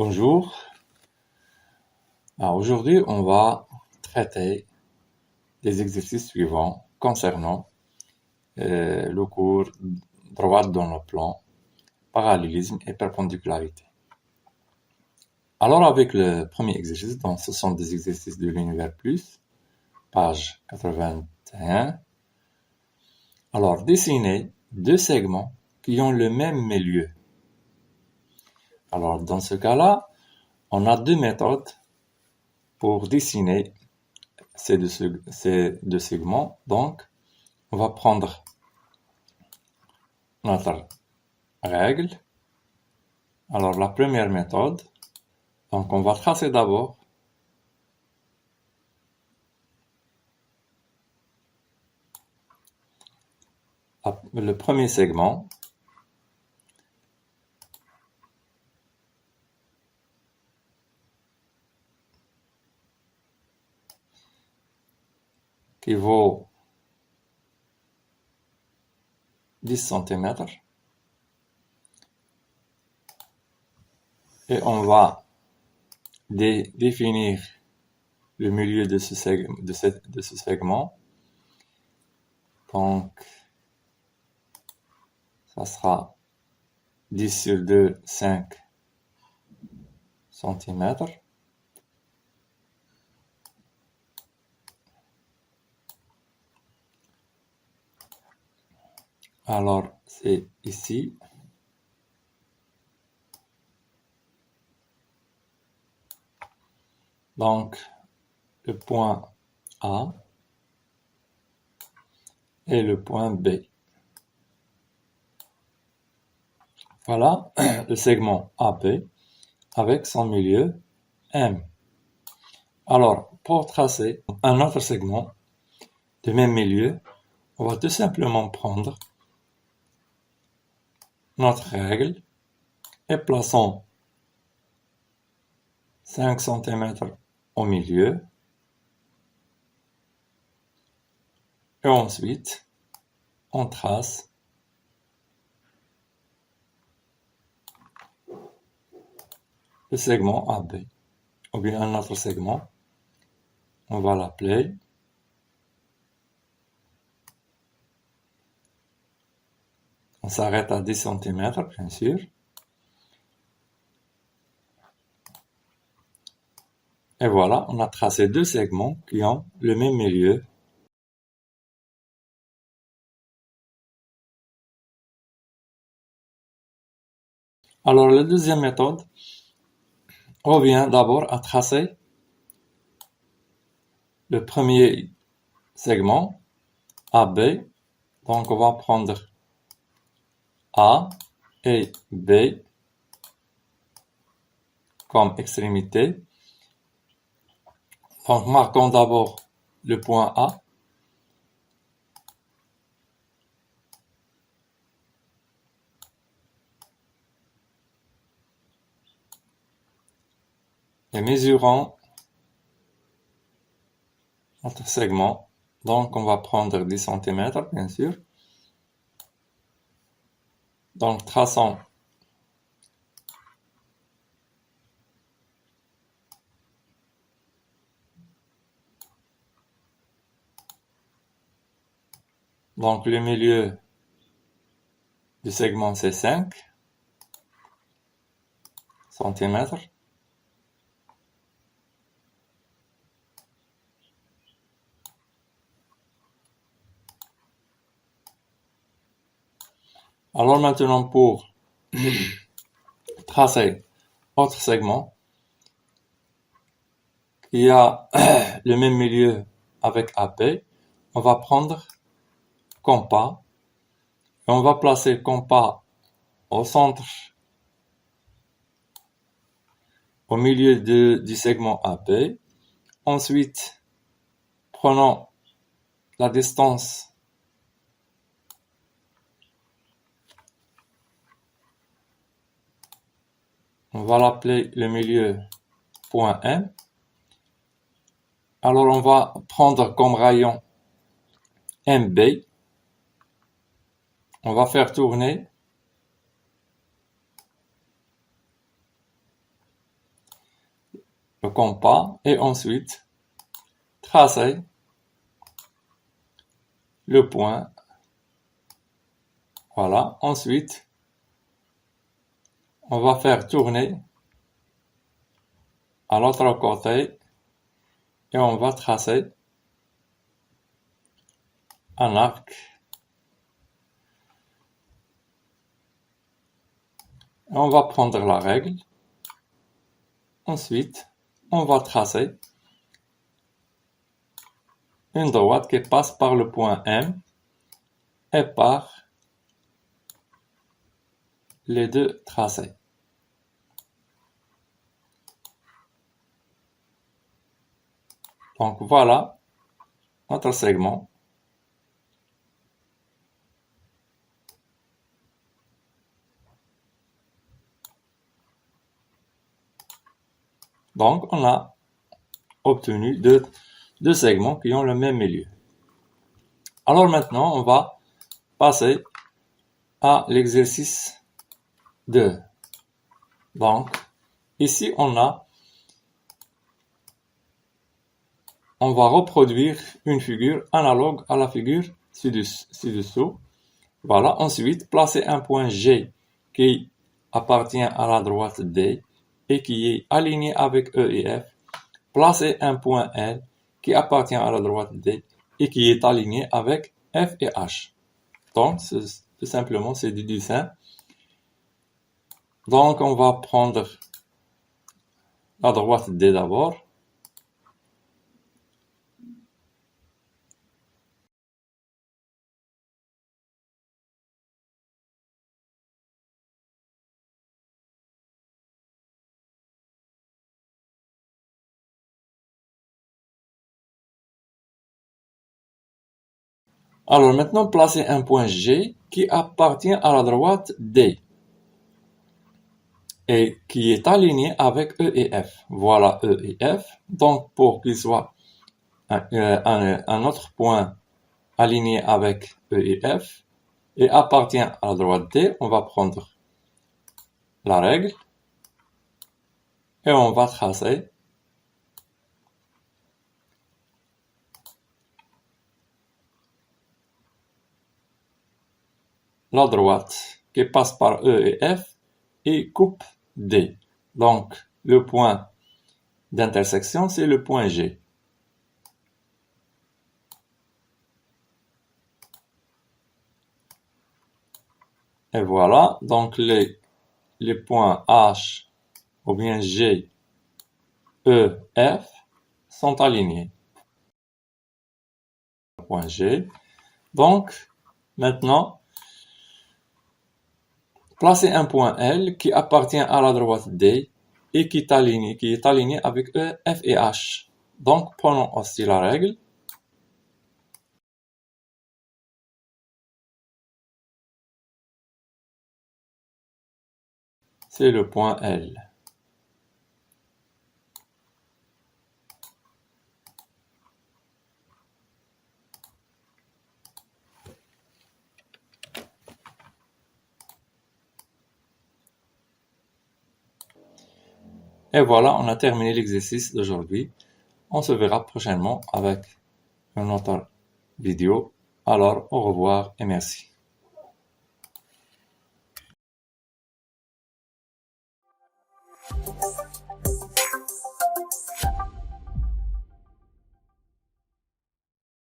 Bonjour. Aujourd'hui, on va traiter des exercices suivants concernant le cours droite dans le plan, parallélisme et perpendicularité. Alors, avec le premier exercice, donc ce sont des exercices de l'univers plus, page 81. Alors, dessinez deux segments qui ont le même milieu. Alors, dans ce cas-là, on a deux méthodes pour dessiner ces deux segments. Donc, on va prendre notre règle. Alors, la première méthode, donc on va tracer d'abord le premier segment. Qui vaut 10 cm. Et on va définir le milieu de ce segment. Donc, ça sera 10 sur 2, 5 cm. Alors, c'est ici. Donc, le point A et le point B. Voilà le segment AB avec son milieu M. Alors, pour tracer un autre segment de même milieu, on va tout simplement prendre notre règle et plaçons 5 cm au milieu. Et ensuite, on trace le segment AB, ou bien un autre segment. On va l'appeler on s'arrête à 10 cm, bien sûr. Et voilà, on a tracé deux segments qui ont le même milieu. Alors, la deuxième méthode revient d'abord à tracer le premier segment, AB. Donc, on va prendre A et B comme extrémité. Donc, marquons d'abord le point A. Et mesurons notre segment. Donc, on va prendre 10 cm, bien sûr. Donc, traçons donc le milieu du segment, c'est 5 cm. Alors maintenant, pour tracer autre segment qui a le même milieu avec AP, on va prendre compas et on va placer le compas au centre, au milieu du segment AP. Ensuite, prenons la distance on va l'appeler le milieu point M. Alors, on va prendre comme rayon MB. On va faire tourner le compas et ensuite tracer le point. Voilà. Ensuite, on va faire tourner à l'autre côté et on va tracer un arc. Et on va prendre la règle. Ensuite, on va tracer une droite qui passe par le point M et par les deux tracés. Donc voilà notre segment. Donc on a obtenu deux segments qui ont le même milieu. Alors maintenant, on va passer à l'exercice 2. Donc, ici, on va reproduire une figure analogue à la figure ci-dessous. Voilà. Ensuite, placer un point G qui appartient à la droite D et qui est aligné avec E et F. Placer un point L qui appartient à la droite D et qui est aligné avec F et H. Donc, tout simplement, c'est du dessin. Donc, on va prendre la droite D d'abord. Alors maintenant, placer un point G qui appartient à la droite D et qui est aligné avec E et F. Voilà E et F. Donc, pour qu'il soit un autre point aligné avec E et F et appartient à la droite D, on va prendre la règle et on va tracer la droite qui passe par E et F et coupe D. Donc, le point d'intersection, c'est le point G. Et voilà, donc les points H ou bien G, E, F sont alignés. Point G. Donc, maintenant, placez un point L qui appartient à la droite D et qui est aligné avec E, F et H. Donc, prenons aussi la règle. C'est le point L. Et voilà, on a terminé l'exercice d'aujourd'hui. On se verra prochainement avec une autre vidéo. Alors, au revoir et merci.